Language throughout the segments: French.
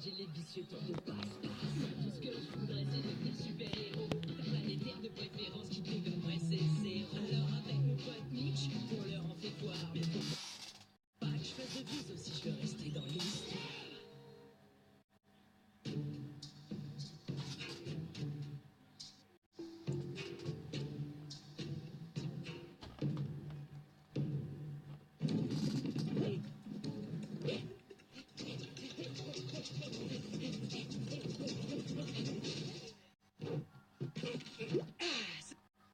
protéger les vicieux tours de passe-passe. Tout ce que je voudrais, c'est devenir super-héros. Ta planétaire de préférence qui dégonnerait ses zéros. Alors avec mon pote Mitch, on leur en fait voir. Mais faut pas que je fasse de bise aussi, je veux rester dans l'histoire.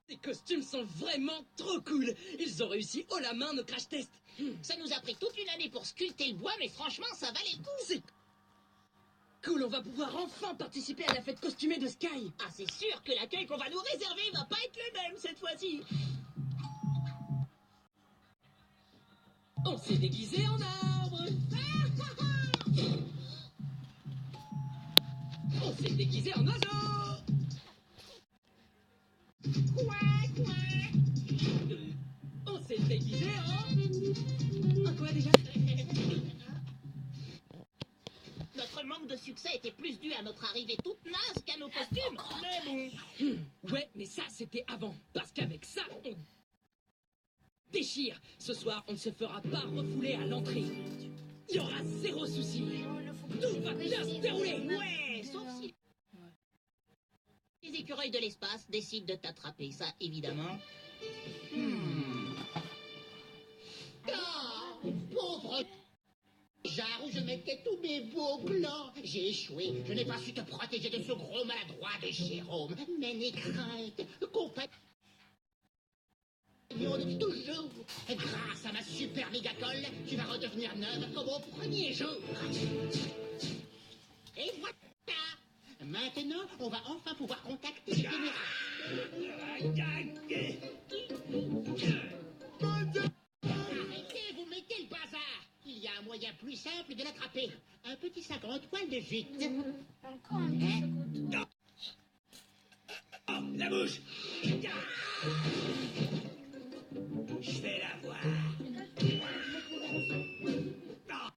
Ces costumes sont vraiment trop cool. Ils ont réussi haut la main nos crash tests. Ça nous a pris toute une année pour sculpter le bois, mais franchement, ça valait le coup. C'est cool, on va pouvoir enfin participer à la fête costumée de Sky. Ah, c'est sûr que l'accueil qu'on va nous réserver va pas être le même cette fois-ci. On s'est déguisé en arbre. On s'est déguisé en oiseau. On s'est déguisé en quoi déjà? Notre manque de succès était plus dû à notre arrivée toute naze qu'à nos costumes. Mais bon. Ouais, mais ça c'était avant. Parce qu'avec ça, on déchire. Ce soir, on ne se fera pas refouler à l'entrée. Il y aura zéro souci. Tout va bien se dérouler. Ouais, sauf si les écureuils de l'espace décident de t'attraper. Ça, évidemment. Ah, pauvre jar où je mettais tous mes beaux plans. J'ai échoué. Je n'ai pas su te protéger de ce gros maladroit de Jérôme. Mais n'aie crainte, compagnon de toujours. Grâce à ma super méga colle, tu vas redevenir neuve comme au premier jour. Et voilà. Maintenant, on va enfin pouvoir contacter le général. Arrêtez, vous mettez le bazar. Il y a un moyen plus simple de l'attraper. Un petit sac en toile de jute. Encore un petit seconde. Oh, la bouche. Je vais la voir. Non.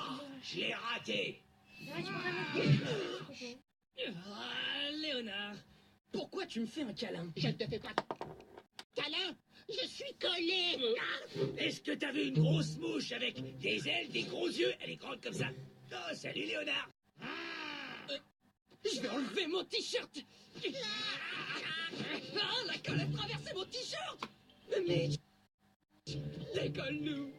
Oh, je l'ai raté. Ouais, tu peux remettre. Ah, Léonard, pourquoi tu me fais un câlin? Je ne te fais pas câlin. Je suis collé. Est-ce que t'as vu une grosse mouche avec des ailes, des gros yeux? Elle est grande comme ça. Oh, salut Léonard. Je vais enlever mon t-shirt. Ah, la colle a traversé mon t-shirt. Mais décolle-nous.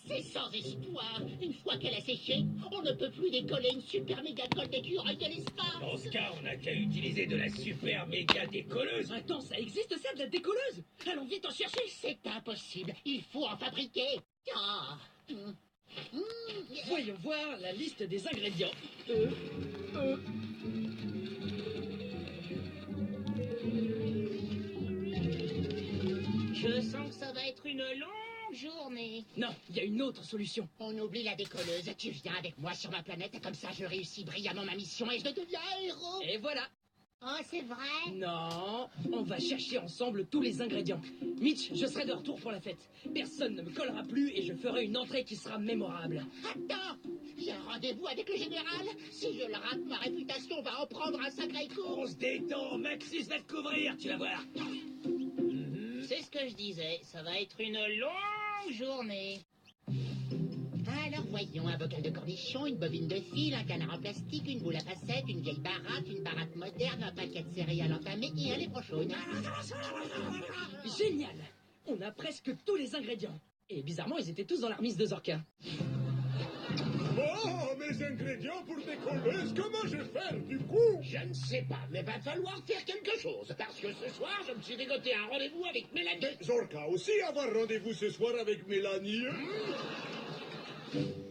C'est sans espoir. Une fois qu'elle a séché, on ne peut plus décoller une super méga colle d'écureuil de l'espace. Dans ce cas, on n'a qu'à utiliser de la super méga décolleuse. Attends, ça existe ça, de la décolleuse? Allons vite en chercher. C'est impossible. Il faut en fabriquer. Ah. Voyons voir la liste des ingrédients. Je sens que ça va être une longue journée. Non, il y a une autre solution. On oublie la décolleuse. Tu viens avec moi sur ma planète. Comme ça, je réussis brillamment ma mission et je deviens héros. Et voilà. Oh, c'est vrai? Non, on va chercher ensemble tous les ingrédients. Mitch, je serai de retour pour la fête. Personne ne me collera plus et je ferai une entrée qui sera mémorable. Attends, j'ai un rendez-vous avec le général. Si je le rate, ma réputation va en prendre un sacré coup. On se détend, Maxis va te couvrir, tu vas voir. C'est ce que je disais. Ça va être une longue journée. Alors voyons, un bocal de cornichons, une bobine de fil, un canard en plastique, une boule à facettes, une vieille baratte, une baratte moderne, un paquet de céréales entamé et un lait prochaune. Génial. On a presque tous les ingrédients. Et bizarrement, ils étaient tous dans la remise de Zorka. Oh, mes ingrédients pour décolleuse, comment je vais faire du coup? Je ne sais pas, mais va falloir faire quelque chose. Parce que ce soir, je me suis dégoté un rendez-vous avec Mélanie. Zorka aussi avoir rendez-vous ce soir avec Mélanie.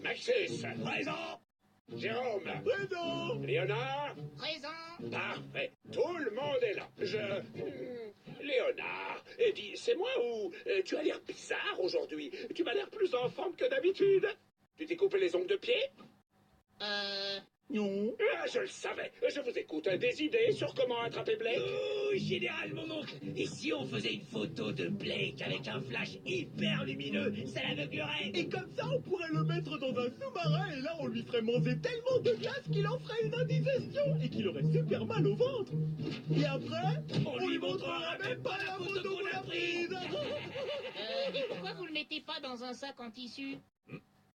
Maxis, présent. Jérôme, Présent. Léonard, Présent. parfait. Tout le monde est là. Léonard, dis, c'est moi ou tu as l'air bizarre aujourd'hui? Tu m'as l'air plus en forme que d'habitude. Tu t'es coupé les ongles de pied? Non. Ah, je le savais. Je vous écoute. Des idées sur comment attraper Blake? Oh, général, mon oncle, et si on faisait une photo de Blake avec un flash hyper lumineux, ça l'aveuglerait? Et comme ça, on pourrait le mettre dans un sous-marin et là, on lui ferait manger tellement de glace qu'il en ferait une indigestion et qu'il aurait super mal au ventre. Et après, on lui montrera même pas la photo qu'on a prise. Et pourquoi vous le mettez pas dans un sac en tissu?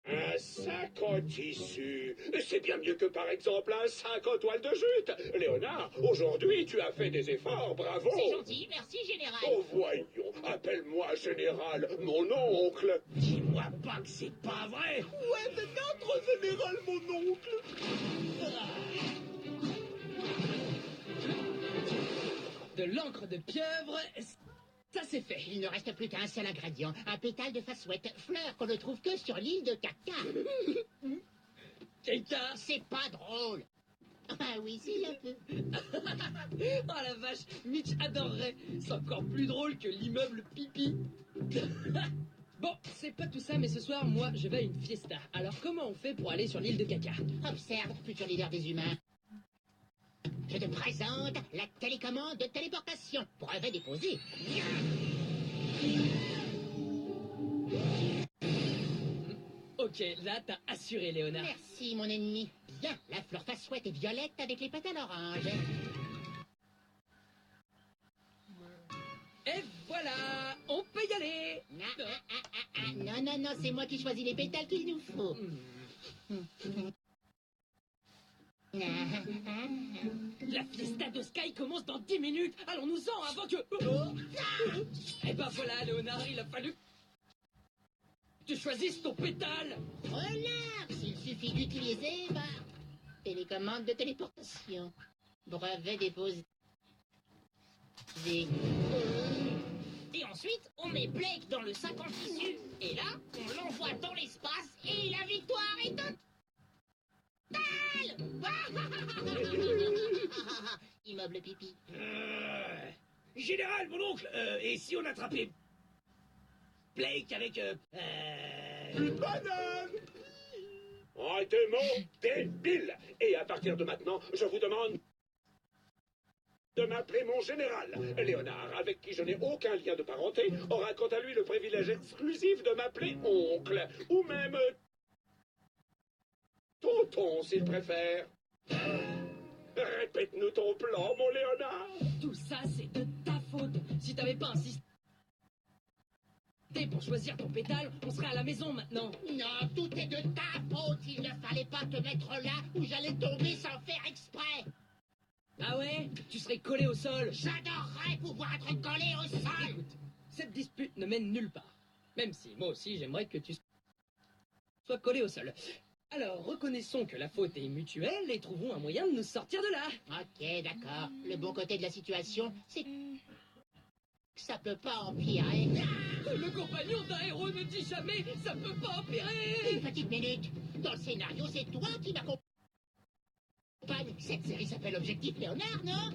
Un sac en tissu. C'est bien mieux que par exemple un sac en toile de jute. Léonard, aujourd'hui tu as fait des efforts, bravo. C'est gentil, merci, général. Oh voyons, appelle-moi général, mon oncle. Dis-moi pas que c'est pas vrai. Ouais, c'est notre général, mon oncle. De l'encre de pieuvre, ça c'est fait. Il ne reste plus qu'un seul ingrédient, un pétale de fassouette, fleur qu'on ne trouve que sur l'île de Caca. Keita. C'est pas drôle. Ah oui, si, un peu. Oh la vache, Mitch adorerait. C'est encore plus drôle que l'immeuble pipi. Bon, c'est pas tout ça, mais ce soir, moi, je vais à une fiesta. Alors comment on fait pour aller sur l'île de Caca? Observe, futur leader des humains. Je te présente la télécommande de téléportation. Brevet déposé. Ok, là, t'as assuré, Léonard. Merci, mon ennemi. Bien, la fleur fassouette est violette avec les pétales orange. Et voilà, on peut y aller. Non, non, non, c'est moi qui choisis les pétales qu'il nous faut. La fiesta de Sky commence dans 10 minutes. Allons-nous-en avant que... Oh. Et ben voilà, Léonard, il a fallu que tu choisisses ton pétale. Voilà, s'il suffit d'utiliser, télécommande de téléportation. Brevet déposé. Et ensuite, on met Blake dans le sac en tissu. Et là, on l'envoie dans l'espace et la victoire est totale. Immeuble pipi. Général, mon oncle, et si on attrapait Blake avec... Une banane. Arrêtez-moi, débile. Et à partir de maintenant, je vous demande de m'appeler mon général. Léonard, avec qui je n'ai aucun lien de parenté, aura quant à lui le privilège exclusif de m'appeler oncle, ou même tonton s'il préfère. Répète-nous ton plan, mon Léonard. Tout ça, c'est de ta faute. Si t'avais pas insisté pour choisir ton pétale, on serait à la maison maintenant. Non, tout est de ta faute. Il ne fallait pas te mettre là où j'allais tomber sans faire exprès. Ah ouais? Tu serais collé au sol. J'adorerais pouvoir être collé au sol. Écoute, cette dispute ne mène nulle part. Même si, moi aussi, j'aimerais que tu sois collé au sol. Alors, reconnaissons que la faute est mutuelle et trouvons un moyen de nous sortir de là. Ok, d'accord. Le bon côté de la situation, c'est que ça peut pas empirer. Le compagnon d'un héros ne dit jamais « ça peut pas empirer ». Une petite minute. Dans le scénario, c'est toi qui m'accompagne. Cette série s'appelle Objectif Léonard, non?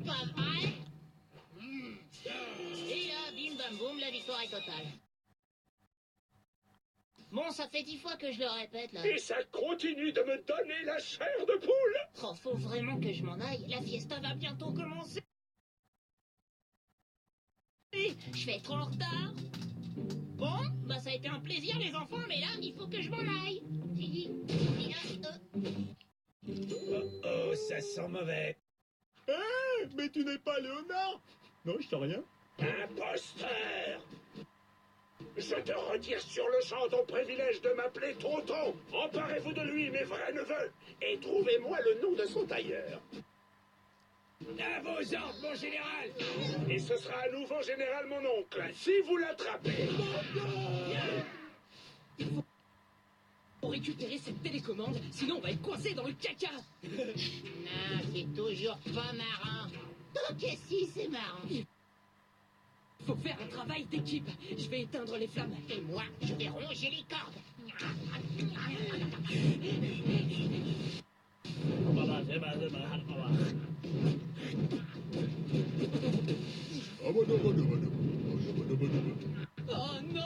Pas vrai? Et là, bim bam boum, la victoire est totale. Bon, ça fait 10 fois que je le répète, là. Et ça continue de me donner la chair de poule. Oh, faut vraiment que je m'en aille. La fiesta va bientôt commencer. Je vais être en retard. Bon, bah ça a été un plaisir, les enfants, mais là, il faut que je m'en aille. Oh, ça sent mauvais. Hé, mais tu n'es pas Léonard. Non, je sais rien. Imposteur! Je te retire sur le champ ton privilège de m'appeler tonton. Emparez-vous de lui, mes vrais neveux, et trouvez-moi le nom de son tailleur. À vos ordres, mon général. Et ce sera à nouveau général mon oncle, si vous l'attrapez. Faut récupérer cette télécommande, sinon on va être coincé dans le caca. Non, c'est toujours pas marrant. Ok, si, c'est marrant. Faut faire un travail d'équipe. Je vais éteindre les flammes. Et moi, je vais ronger les cordes. Oh non!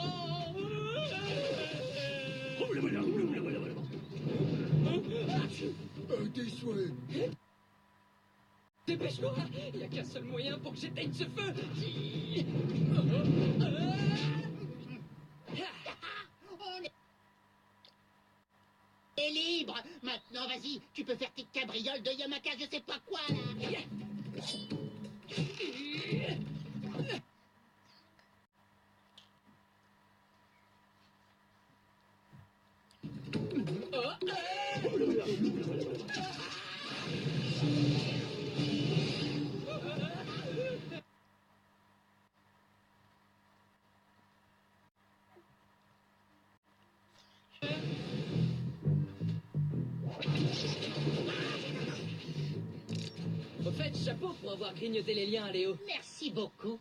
tes souhaits. Dépêche-moi, il n'y a qu'un seul moyen pour que j'éteigne ce feu. T'es libre. Maintenant, vas-y, tu peux faire tes cabrioles de Yamaka, je sais pas quoi, là. Au fait, chapeau pour avoir grignoté les liens, Léo. Merci beaucoup.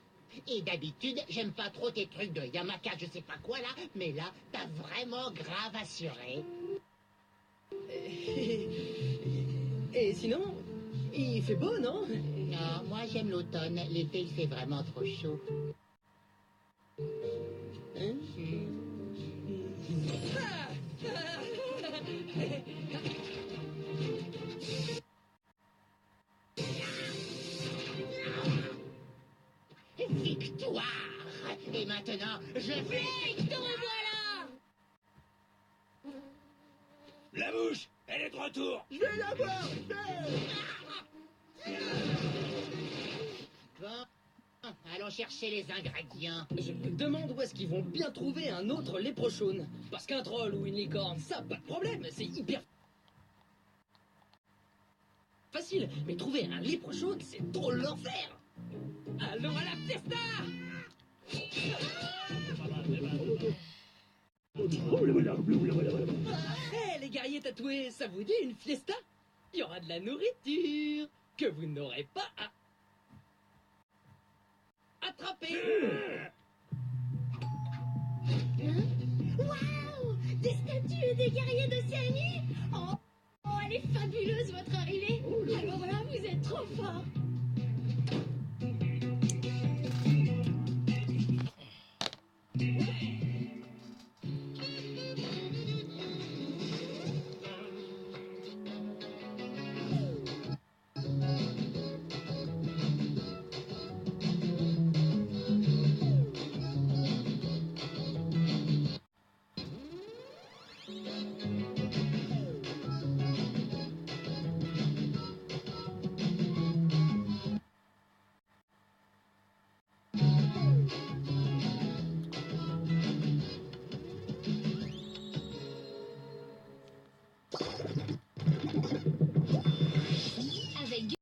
Et d'habitude, j'aime pas trop tes trucs de Yamaka, je sais pas quoi, là, mais là, t'as vraiment grave assuré. Et sinon, il fait beau, non? Non, moi j'aime l'automne. L'été, il fait vraiment trop chaud. Hein? Victoire! Et maintenant, je vais... Te revoilà! La mouche, elle est de retour. Je vais l'avoir, Bon, allons chercher les ingrédients. Je me demande où est-ce qu'ils vont bien trouver un autre léprochaune. Parce qu'un troll ou une licorne, ça, pas de problème, c'est hyper facile. Mais trouver un léprochaune, c'est trop l'enfer. Allons à la fiesta! Hé, les guerriers tatoués, ça vous dit une fiesta? Il y aura de la nourriture que vous n'aurez pas à attraper. Waouh! Des statues et des guerriers d'Océanie! Oh, elle est fabuleuse, votre arrivée! Alors là, vous êtes trop fort!